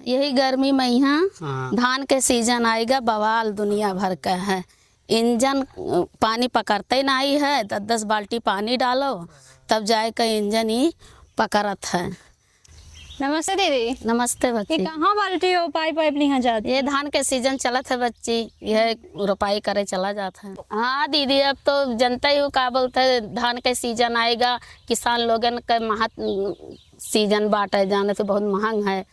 यही गर्मी में यहाँ हाँ। धान के सीजन आएगा, बवाल दुनिया भर का है। इंजन पानी पकड़ते ही नहीं है, 10-10 बाल्टी पानी डालो तब जाए का इंजन ही पकड़त है। नमस्ते दीदी। नमस्ते ये बच्ची। कहाँ बाल्टी हो पाइप पाइप नहीं जाती? ये धान के सीजन चलत है बच्ची, यह रोपाई करे चला जाता है। हाँ दीदी, अब तो जनता ही हो, का बोलते है धान के सीजन आएगा, किसान लोगन का सीजन बाटे जाने से बहुत महंग है।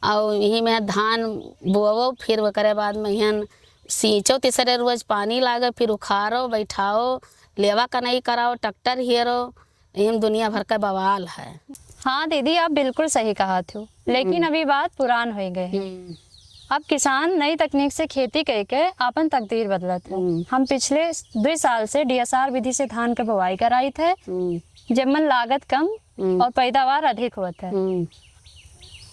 और यही में धान बोवो, फिर वो करे बाद में यहाँ सींचो, तीसरे रोज पानी लागे, फिर उखाड़ो बैठाओ, लेवा कनाई कराओ, ट्रैक्टर हेरो, यही दुनिया भर का बवाल है। हाँ दीदी, आप बिल्कुल सही कहा थे, लेकिन अभी बात पुरान हो गई। अब किसान नई तकनीक से खेती करके अपन तकदीर बदलत है। हम पिछले 2 साल से DSR विधि से धान के बुवाई कराई थे, जमन लागत कम और पैदावार अधिक होता है।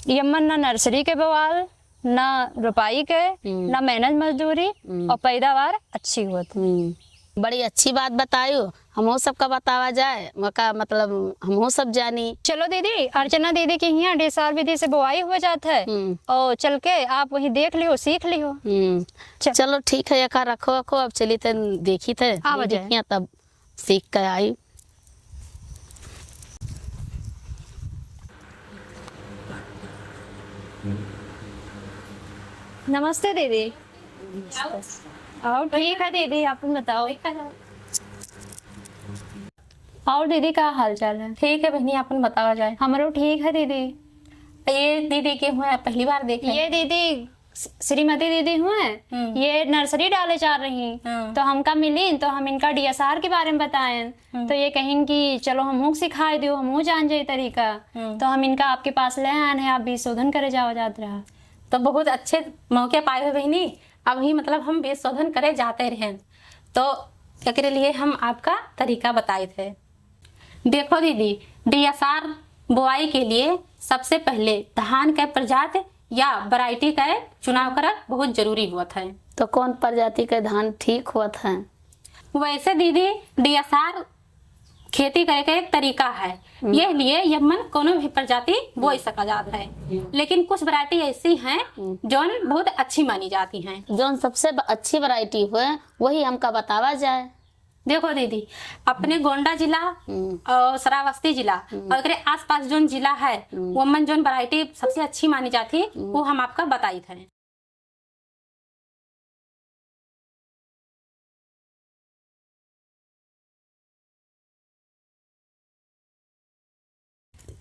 यमन ना नर्सरी के बवाल, ना रुपाई के, ना मेहनत मजदूरी, और पैदावार अच्छी होती। बड़ी अच्छी बात बतायो, हमो सबका बतावा जाए, मका मतलब हमो सब जानी। चलो दीदी, अर्चना दीदी के यहाँ DSR विधि से बुआई हो जाता है, और चल के आप वहीं देख लियो, सीख लियो। चलो ठीक है, यका रखो रखो, अब चली थे देखी थे तब सीख कर आई। नमस्ते दीदी। और ठीक है दीदी, आप बताओ। और दीदी का हाल चाल है? ठीक है बहनी, अपन बतावा जाए। हमारो ठीक है दीदी। ये दीदी के हुए पहली बार देखे? ये दीदी श्रीमती दीदी हुए, ये नर्सरी डाले जा रही, तो हमका मिली तो हम इनका DSR के बारे में बताएं, तो ये कहीं कि चलो हमहू सिखाए दो, हमहू जान जाए तरीका, तो हम इनका आपके पास ले आए हैं, आप बीज शोधन करे जाओ जात रहा। तो बहुत अच्छे मौके पाए हुए बहनी। अब ही मतलब हम बीज शोधन करे जाते रहे, तो एकरे लिए हम आपका तरीका बताए थे। देखो दीदी, DSR बुआई के लिए सबसे पहले धान के प्रजाति या वैरायटी का चुनाव करना बहुत जरूरी होता है। तो कौन प्रजाति के धान ठीक होता है? वैसे दीदी DSR खेती करे का एक तरीका है, ये लिए यमन कोनो भी प्रजाति बोई सका जाता है, लेकिन कुछ वैरायटी ऐसी हैं जो बहुत अच्छी मानी जाती हैं। जो सबसे अच्छी वैरायटी हुए वही हमका बतावा जाए। देखो दीदी, अपने गोंडा जिला और श्रावस्ती जिला और एकरे आसपास जो जिला है, वो मन जो वैरायटी सबसे अच्छी मानी जाती वो हम आपका बताई थे।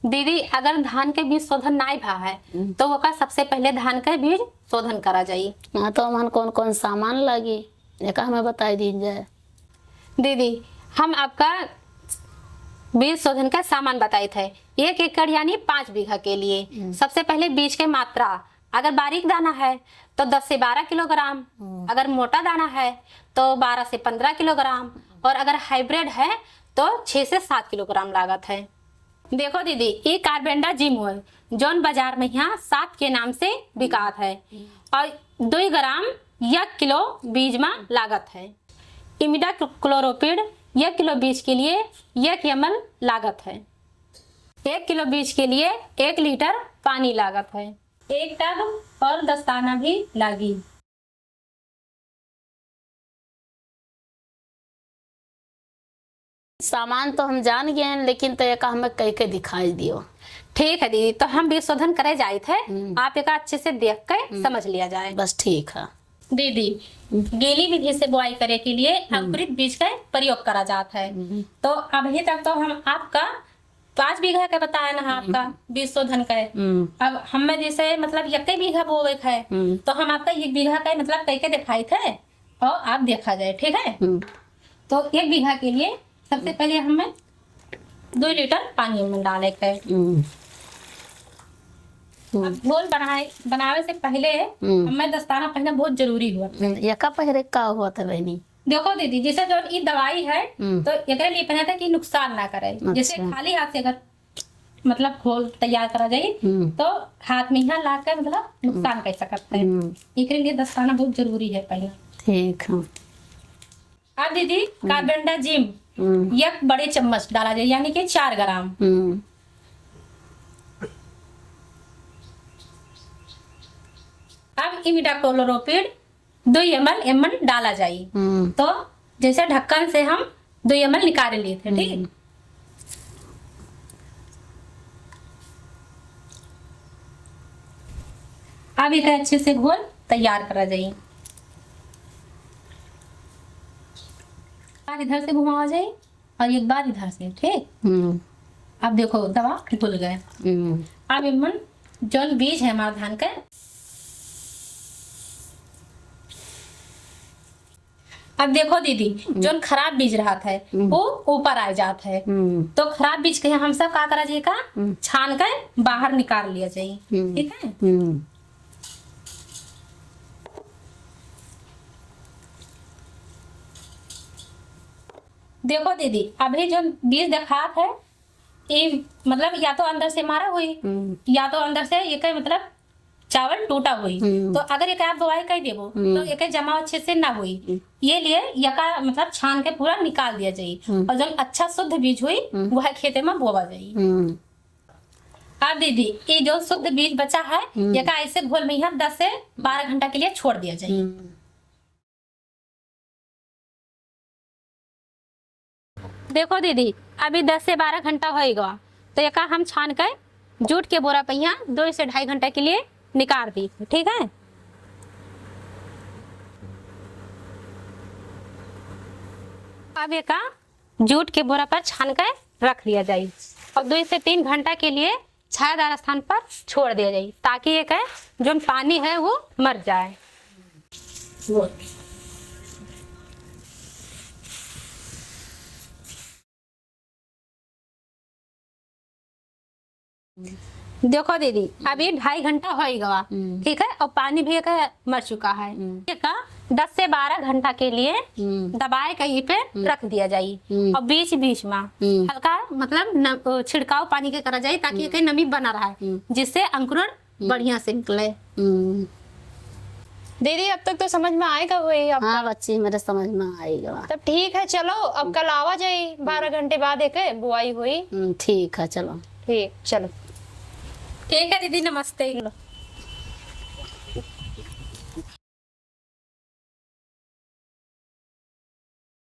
दीदी, अगर धान के बीज शोधन नहीं भा है तो ओका सबसे पहले धान के बीज शोधन करा जाये। हाँ, तो हमन कौन कौन सामान लगी एक हमें बताई दीजिए। दीदी, हम आपका बीज शोधन का सामान बताए थे। 1 एकड़ यानी 5 बीघा के लिए सबसे पहले बीज के मात्रा, अगर बारीक दाना है तो 10 से 12 किलोग्राम, अगर मोटा दाना है तो 12 से 15 किलोग्राम, और अगर हाइब्रिड है तो 6 से 7 किलोग्राम लागत है। देखो दीदी, ये कार्बेंडा जिम है जौन बाजार में यहाँ 7 के नाम से बिकात है, और 2 ग्राम 1 किलो बीज में लागत है। इमिडा क्लोरोपिड 1 किलो बीज के लिए 1 ml लागत है। 1 किलो बीज के लिए 1 लीटर पानी लागत है। 1 टब और दस्ताना भी लागी। सामान तो हम जान गए हैं, लेकिन तो एक हमें कह के दिखाई दियो। ठीक है दीदी, तो हम बीज शोधन करे जाए थे, आप एक अच्छे से देख कर समझ लिया जाए। बस ठीक है। दीदी, गीली विधि से बुआई करे के लिए अंकुरित बीज का प्रयोग करा जाता है। तो अभी तक तो हम आपका 5 बीघा का बताया ना आपका बीज शोधन का। अब हमें जैसे मतलब 1 बीघा बोवे है, तो हम आपका 1 बीघा का मतलब कह के दिखाई थे, और आप देखा जाए, ठीक है। तो 1 बीघा के लिए सबसे पहले हमें 2 लीटर पानी में डाले के। घोल बनावे से पहले हमें दस्ताना पहनना बहुत जरूरी हुआ। यका पहरे का हुआ था बहनी? देखो दीदी, जैसे जो ये दवाई है तो एकरे लिए पहना था कि नुकसान ना करे। जैसे खाली हाथ से अगर मतलब घोल तैयार करा जाए तो हाथ में यहाँ ला कर मतलब नुकसान कर सकते हैं। एकरे लिए दस्ताना बहुत जरूरी है पहले। ठीक है। अब दीदी, कार्बेंडा जिम 1 बड़े चम्मच डाला जाए, यानी कि 4 ग्राम। अब इमिडाक्लोप्रिड 2 ml डाला जाए। तो जैसे ढक्कन से हम 2 ml निकाल लिए थे, ठीक। अब इसे अच्छे से घोल तैयार करा जाए। बार इधर से घुमावा जाए और एक बार इधर से, ठीक। अब देखो दवा घुल गए। अब इमन जो बीज है हमारे धान के, अब देखो दीदी जो खराब बीज रहा था वो ऊपर आ जाता है। तो खराब बीज के हम सब का करा जाएगा, छान कर बाहर निकाल लिया जाए, ठीक है। देखो दीदी अभी जो बीज दिखात है ये मतलब या तो अंदर से मारा हुई या तो अंदर से ये कहीं मतलब चावल टूटा हुई। तो अगर एक आप बोआई कर देबो तो एक जमा अच्छे से ना हुई, ये लिए यका मतलब छान के पूरा निकाल दिया जाए और जब अच्छा शुद्ध बीज हुई वह खेते में बोवा जाए। अब दीदी ये जो शुद्ध बीज बचा है यका ऐसे घोल में 10 से 12 घंटा के लिए छोड़ दिया जाए। देखो दीदी अभी 10 से 12 घंटा होएगा तो यका हम छान कर जूट के बोरा पहिया 2 से 2.5 घंटा के लिए निकाल दी, ठीक है। अब यका जूट के बोरा पर छान कर रख दिया जाए और 2 से 3 घंटा के लिए छायादार स्थान पर छोड़ दिया जाए ताकि ये जो पानी है वो मर जाए। देखो दीदी अभी 2.5 घंटा होएगा, ठीक है, और पानी भी मर चुका है। ठीक है, 10 से 12 घंटा के लिए दबाए कहीं पे रख दिया जाए और बीच बीच में हल्का मतलब छिड़काव पानी के करा जाए ताकि कहीं नमी बना रहा जिससे अंकुरण बढ़िया से निकले। दीदी अब तक तो समझ में आएगा वही आपका? हाँ बच्ची मेरे समझ में आएगा। तब ठीक है, चलो अब कल आवा जाए 12 घंटे बाद एक बुआई हुई। ठीक है चलो। ठीक चलो। ठीक है दीदी, नमस्ते।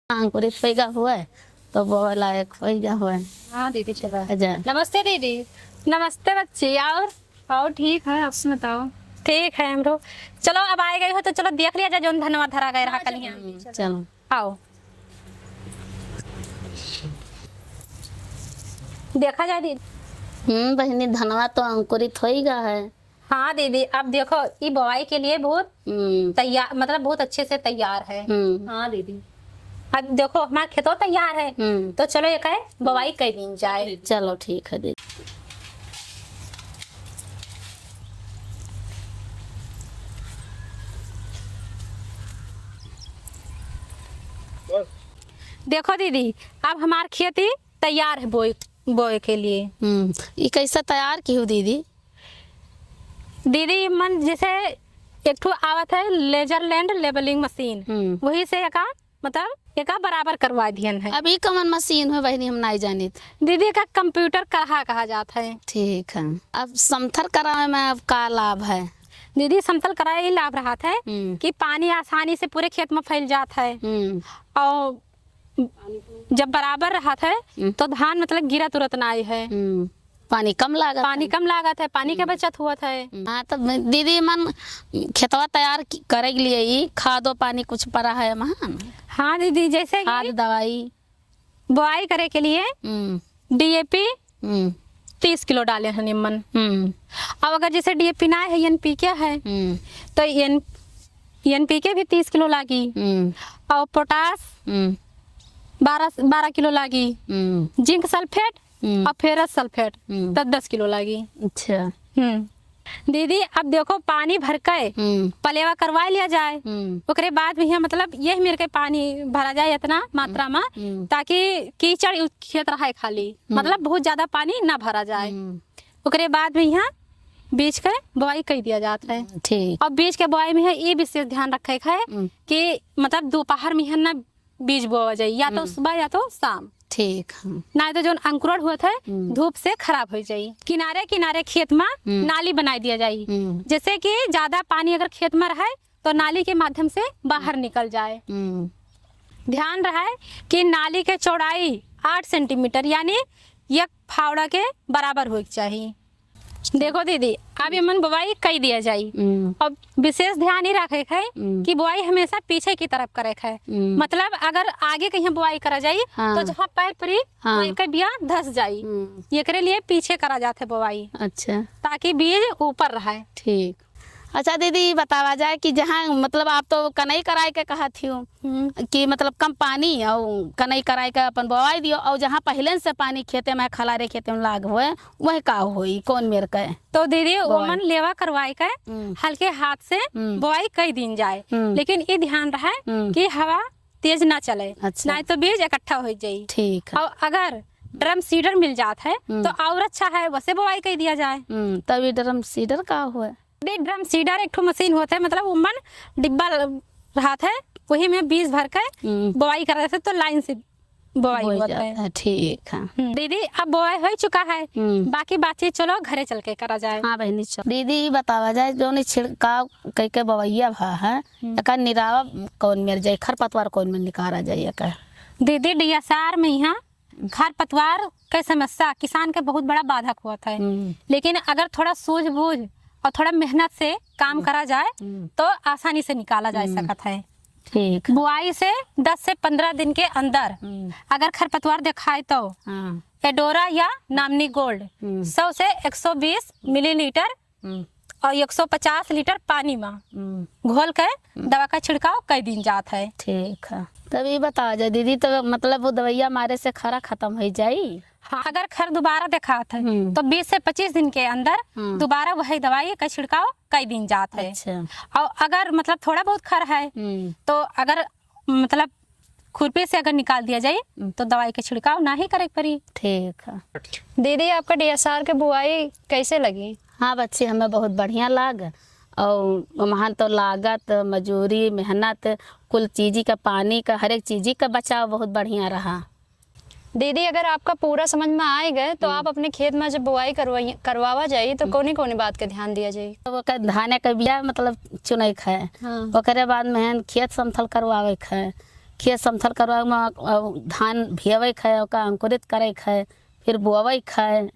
अंकुरित पैगा हुआ है तो बोआ लायक पैगा हुआ है। हाँ दीदी चला। अच्छा नमस्ते दीदी। नमस्ते बच्ची। और ठीक है, आप बताओ। ठीक है हमरो। चलो अब आए गए हो तो चलो देख लिया जाए जो धनवा धरा गए रहा कलिया। चलो आओ देखा जाए दीदी। बहनी धनवा तो अंकुरित होएगा है। हाँ दीदी अब देखो ये बुआई के लिए बहुत तैयार मतलब बहुत अच्छे से तैयार है। हाँ दीदी अब देखो हमारा खेतों तैयार है तो चलो एक है बुआई कर दी जाए। चलो ठीक है दीदी। देखो दीदी अब हमारी खेती तैयार है बोए के लिए। ये कैसा तैयार की हो दीदी? दीदी मन जैसे एक ठो आवत है लेजर लैंड लेबलिंग मशीन, वही से एका मतलब एका बराबर करवा दियन है। अभी कौन मशीन है बहनी हम नहीं जानी। दीदी का कंप्यूटर कहा जाता है। ठीक है। अब समथर करावे में अब का लाभ है? दीदी समतल कराए ही लाभ रहा है कि पानी आसानी से पूरे खेत में फैल जाता है और जब बराबर रहा है तो धान मतलब गिरा तुरंत ना आई है। पानी कम लागत है, पानी के बचत हुआ है। हाँ तो दीदी मन खेतवा तैयार करे के लिए ही खादो पानी कुछ पड़ा है महान? हाँ दीदी जैसे खाद दवाई बुआई करे के लिए DAP 30 किलो डाले हैं निम्न। अब अगर जैसे DAP ना है NPK है तो NPK भी 30 किलो लागी और पोटास 12 किलो लागी, जिंक सल्फेट और फेरस सल्फेट 10 किलो लागी। अच्छा दीदी अब देखो पानी भर के पलेवा करवा लिया जाए ओकरे बाद भी मतलब यही मेरे के पानी भरा जाए इतना मात्रा में ताकि कीचड़ खेत रहा खाली मतलब बहुत ज्यादा पानी ना भरा जाए। ओकरे बाद भी यहाँ बीज के बुआई कर दिया जाता है। ठीक। और बीज के बुआई में है ये विशेष ध्यान रखे है कि मतलब दोपहर में ना बीज बोआ जाए, या तो सुबह या तो शाम। ठीक। ना तो जो अंकुरण हुआ था धूप से खराब हो जाये। किनारे किनारे खेत में नाली बना दिया जाये, जैसे कि ज्यादा पानी अगर खेत में रहे तो नाली के माध्यम से बाहर निकल जाए। ध्यान रहे कि नाली के चौड़ाई 8 सेंटीमीटर यानी 1 फावड़ा के बराबर हो चाहिए। देखो दीदी, अब ये मन बुआई कई दिया जाए। अब विशेष ध्यान ही रखे है कि बुआई हमेशा पीछे की तरफ करे है। मतलब अगर आगे कहीं बुआई करा जाये तो जहाँ पैर परी वहीं का बिया धस जाये, ये करे लिए पीछे करा जाते बुआई। अच्छा, ताकि बीज ऊपर रहे। ठीक। अच्छा दीदी, बतावा जाए कि जहाँ मतलब आप तो कनई कराई के कहा थी कि मतलब कम पानी और कनई कराई के अपन बोआई दियो, और जहाँ पहले से पानी खेते में खलारे खेते में लाग हुए वह का होई कौन मेर के? तो दीदी ओमन लेवा करवाई के हल्के हाथ से बोआई कई दिन जाए, लेकिन ये ध्यान रहे कि हवा तेज ना चले। अच्छा। नहीं तो बीज इकट्ठा हो जाये। ठीक। और अगर ड्रम सीडर मिल जाता है तो और अच्छा है, वैसे बोआई कर दिया जाए। तभी ड्रम सीडर का हुआ? ड्रम सीडर एक ठो मशीन होता है, मतलब उमन डिब्बा रहा था वही में बीज भर के बोआई कर रहे थे तो लाइन से बोआई होता है। ठीक है दीदी, अब बोआई हो चुका है, बाकी बातचीत चलो घरे चल के करा जाए। हाँ बहनी चलो। दीदी बतावा जाए जो नहीं छिड़काव कई के बवैया भा है का निरावा कौन मेर जाए, खरपतवार कौन में निकाला जाए का? दीदी डीएसआर में यहाँ खरपतवार का समस्या किसान के बहुत बड़ा बाधक होता है, लेकिन अगर थोड़ा सूझबूझ और थोड़ा मेहनत से काम करा जाए तो आसानी से निकाला जा सकता है। ठीक। बुआई से 10 से 15 दिन के अंदर अगर खरपतवार दिखाए तो एडोरा या नामनी गोल्ड 100 से 120 मिलीलीटर और 150 लीटर पानी में घोल कर दवा का छिड़काव कई दिन जाता है। ठीक है। तभी बता जाए दीदी, तो मतलब वो दवाइया मारे से खरा खत्म हो जाये? हाँ, अगर खर दोबारा देखा था तो 20 से 25 दिन के अंदर दोबारा वही दवाई का छिड़काव कई दिन जाता है। अच्छा। और अगर मतलब थोड़ा बहुत खर है तो अगर मतलब खुरपी से अगर निकाल दिया जाए तो दवाई का छिड़काव ना ही करे पड़ी। ठीक है। दीदी, आपका डीएसआर के बुआई कैसे लगी? हाँ बच्ची, हमें बहुत बढ़िया लाग, और वहाँ तो लागत मजूरी मेहनत कुल चीज़ी का पानी का हर एक चीज़ी का बचाव बहुत बढ़िया रहा। दीदी, अगर आपका पूरा समझ में आए गए तो आप अपने खेत में जब बुआई करवावा जाइए तो कौन कौन बात का ध्यान दिया जाए? तो वो धान का बिया मतलब चुनई है। हाँ। ओकरे बाद में खेत समथल करवावे है, खेत समथल करवा में धान भियावे है, ओका अंकुरित करे है, फिर बोवे है,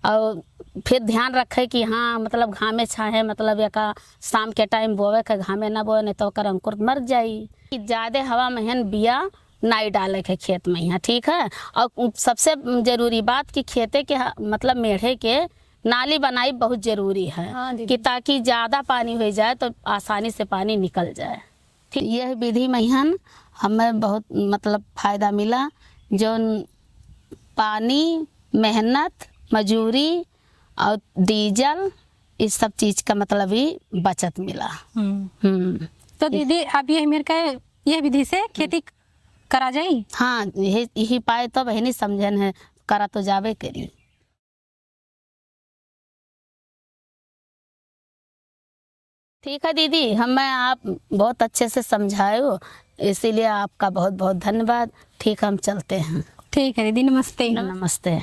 और फिर ध्यान रखे कि हाँ मतलब घामे छाहे मतलब या शाम के टाइम बोवे है, घामे ना बोए नहीं तो ओकर अंकुर मर जाई। ज़्यादा हवा में बिया नहीं डाले के खेत में यहाँ। ठीक है। और सबसे जरूरी बात कि खेते के मतलब मेढ़े के नाली बनाई बहुत जरूरी है। हाँ, कि ताकि ज़्यादा पानी हो जाए तो आसानी से पानी निकल जाए। ठीक। यह विधि में हमें बहुत मतलब फ़ायदा मिला, जो पानी मेहनत मजूरी और डीजल इस सब चीज़ का मतलब ही बचत मिला। तो दीदी, अब ये मेरे का यह विधि से खेती करा जाए? हाँ, यही पाए तो बहनी समझन है, करा तो जावे करी। ठीक है दीदी, हमें आप बहुत अच्छे से समझाए हो, इसीलिए आपका बहुत बहुत धन्यवाद। ठीक, हम चलते हैं। ठीक है दीदी, नमस्ते। नमस्ते।